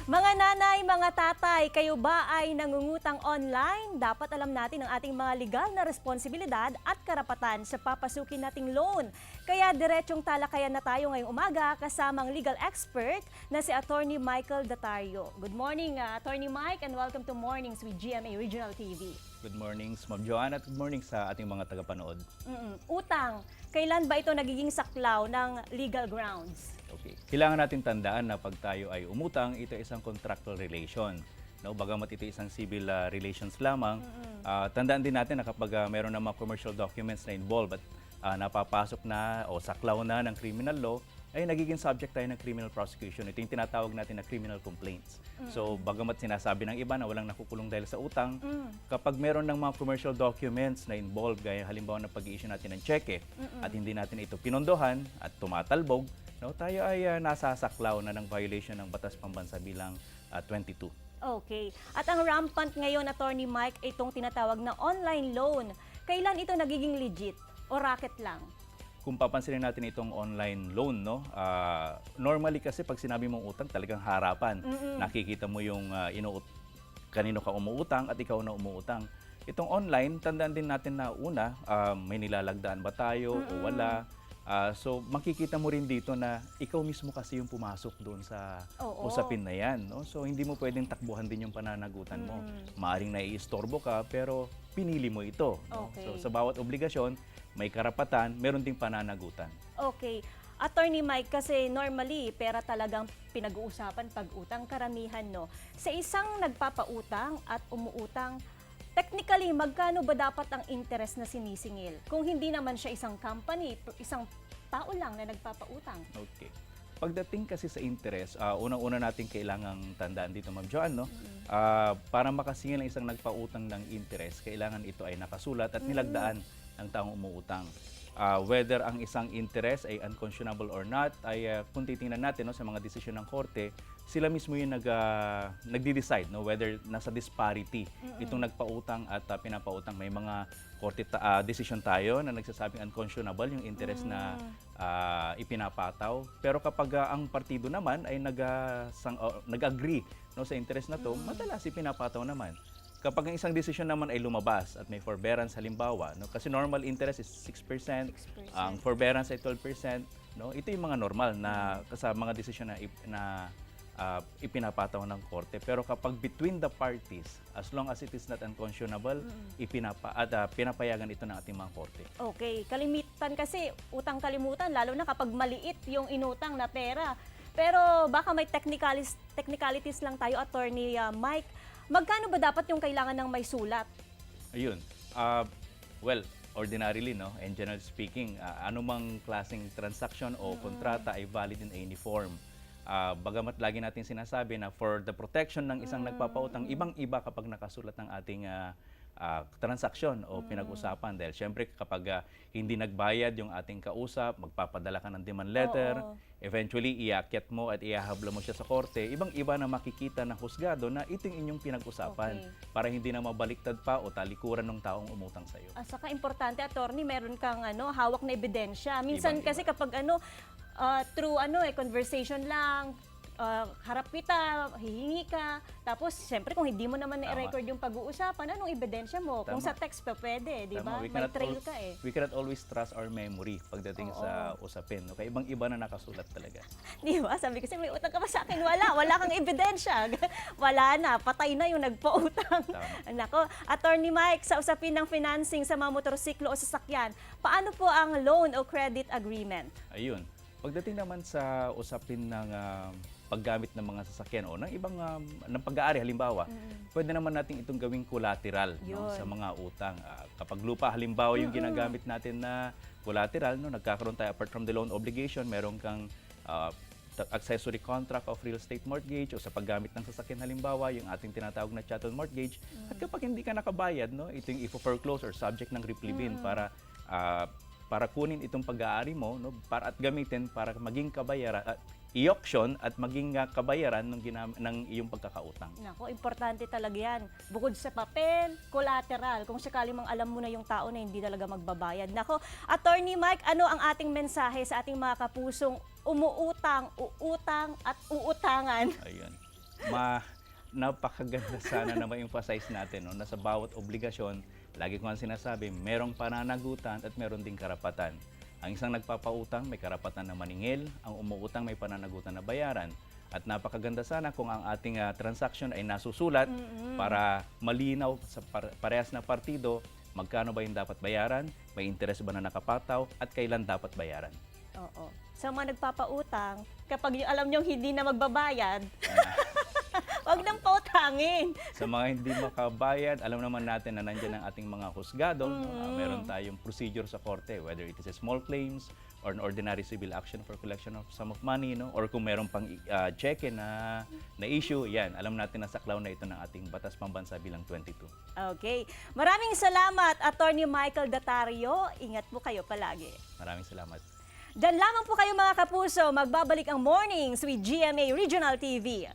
Mga nanay, mga tatay, kayo ba ay nangungutang online? Dapat alam natin ang ating mga legal na responsibilidad at karapatan sa papasukin nating loan. Kaya diretsyong talakayan na tayo ngayong umaga kasamang legal expert na si Attorney Michael Datario. Good morning, Attorney Mike, and welcome to Mornings with GMA Regional TV. Good morning, Ma'am Joanna, at good morning sa ating mga tagapanood. Utang, kailan ba ito nagiging saklaw ng legal grounds? Okay. Kailangan natin tandaan na pag tayo ay umutang, ito ay isang contractual relation. No, bagamat ito isang civil relations lamang, tandaan din natin na kapag meron ng mga commercial documents na involved at napapasok na o saklaw na ng criminal law, ay nagiging subject tayo ng criminal prosecution. Ito yung tinatawag natin na criminal complaints. So, bagamat sinasabi ng iba na walang nakukulong dahil sa utang, kapag meron ng mga commercial documents na involved, gaya halimbawa na pag-i-issue natin ng cheque, at hindi natin ito pinondohan at tumatalbog, no, tayo ay nasasaklaw na ng violation ng Batas Pambansa bilang 22. Okay. At ang rampant ngayon, Attorney Mike, itong tinatawag na online loan. Kailan ito nagiging legit o racket lang? Kung papansinin natin itong online loan, no, normally kasi pag sinabi mong utang, talagang harapan. Nakikita mo yung kanino ka umuutang at ikaw na umuutang. Itong online, tandaan din natin na una, may nilalagdaan ba tayo o wala. So makikita mo rin dito na ikaw mismo kasi yung pumasok doon sa usapin na yan. No? So hindi mo pwedeng takbuhan din yung pananagutan mo. Maaring naiistorbo ka pero pinili mo ito. No? Okay. So sa bawat obligasyon, may karapatan, meron ding pananagutan. Okay. Attorney Mike, kasi normally pera talagang pinag-uusapan pag utang karamihan, no? Sa isang nagpapautang at umuutang, technically, magkano ba dapat ang interest na sinisingil? Kung hindi naman siya isang company, isang tao lang na nagpapautang. Okay. Pagdating kasi sa interest, unang-una natin kailangang tandaan dito, Ma'am Joanne, no? Para makasingil ng isang nagpautang ng interest, kailangan ito ay nakasulat at nilagdaan ng taong umuutang. Whether ang isang interest ay unconscionable or not, ay kung titingnan natin, no, sa mga desisyon ng korte, sila mismo yung nagde-decide, no, whether nasa disparity itong nagpautang at pinapautang. May mga korte decision tayo na nagsasabing unconscionable yung interest na ipinapataw. Pero kapag ang partido naman ay nag-agree, no, sa interest na to, madalas ipinapataw naman. Kapag ang isang desisyon naman ay lumabas at may forbearance halimbawa, no, kasi normal interest is 6%, ang forbearance ay 12%, no, ito yung mga normal na sa mga desisyon na ipinapataw ng korte. Pero kapag between the parties, as long as it is not unconscionable, pinapayagan ito ng ating mga korte. Okay. Kalimitan kasi, utang kalimutan, lalo na kapag maliit yung inutang na pera. Pero baka may technicalities lang tayo, Attorney Mike. Magkano ba dapat yung kailangan ng may sulat? Ayun. Well, ordinarily, no, and generally speaking, anumang klaseng transaction o kontrata ay valid in any form. Bagamat lagi natin sinasabi na for the protection ng isang nagpapautang, ibang-iba kapag nakasulat ng ating transaksyon o pinag-usapan. Dahil syempre kapag hindi nagbayad yung ating kausap, magpapadala ka ng demand letter, eventually iakyat mo at iahabla mo siya sa korte, ibang-iba na makikita ng husgado na ito yung inyong pinag-usapan para hindi na mabaliktad pa o talikuran ng taong umutang sa iyo. Saka importante, Attorney, meron kang hawak na ebidensya. Minsan Ibang-iba. kasi kapag through conversation lang, harap kita, hihingi ka, tapos siyempre kung hindi mo naman na-record yung pag-uusapan, anong ebidensya mo? Kung sa text pa pwede, di ba? May trail ka eh. We cannot always trust our memory pagdating sa usapin. Okay? Ibang-iba na nakasulat talaga. Di ba? Sabi ko, may utang ka pa sa akin, wala kang ebidensya. Wala na, patay na yung nagpautang. Nako, Attorney Mike, sa usapin ng financing sa mga motorsiklo o sasakyan, paano po ang loan o credit agreement? Ayun. Pagdating naman sa usapin ng paggamit ng mga sasakyan o ng ibang ng pag-aari halimbawa, pwede naman natin itong gawing collateral, no, sa mga utang. Kapag lupa halimbawa yung ginagamit natin na collateral, no, nagkakaroon tayo apart from the loan obligation, meron kang accessory contract of real estate mortgage o sa paggamit ng sasakyan halimbawa, yung ating tinatawag na chattel mortgage. At kapag hindi ka nakabayad, no, ito yung i-foreclose or subject ng replevin para kunin itong pag-aari mo, no, para at gamitin para maging kabayaran, i-auction at maging kabayaran ng iyong pagkakautang. Nako, importante talaga yan. Bukod sa papel, collateral, kung sakali mang alam mo na yung tao na hindi talaga magbabayad. Nako, Attorney Mike, ano ang ating mensahe sa ating mga kapusong umuutang, uutang at uutangan? Ayun. napakaganda sana na ma-emphasize natin, no, na sa bawat obligasyon, lagi ko nga sinasabi, merong pananagutan at meron ding karapatan. Ang isang nagpapautang may karapatan na maningil, ang umuutang may pananagutan na bayaran. At napakaganda sana kung ang ating transaction ay nasusulat para malinaw sa parehas na partido, magkano ba yung dapat bayaran, may interest ba na nakapataw, at kailan dapat bayaran. Oo. Sa mga nagpapautang, kapag alam niyong hindi na magbabayad, wag nang pautangin. Sa mga hindi makabayad, alam naman natin na nandiyan ang ating mga husgado. Meron tayong procedure sa korte, whether it is a small claims or an ordinary civil action for collection of sum of money, no? Or kung meron pang cheque na issue, yan, alam natin na saklaw na ito ng ating Batas Pambansa bilang 22. Okay. Maraming salamat, Attorney Michael Datario. Ingat po kayo palagi. Maraming salamat. Diyan lamang po kayo mga kapuso, magbabalik ang Mornings with GMA Regional TV.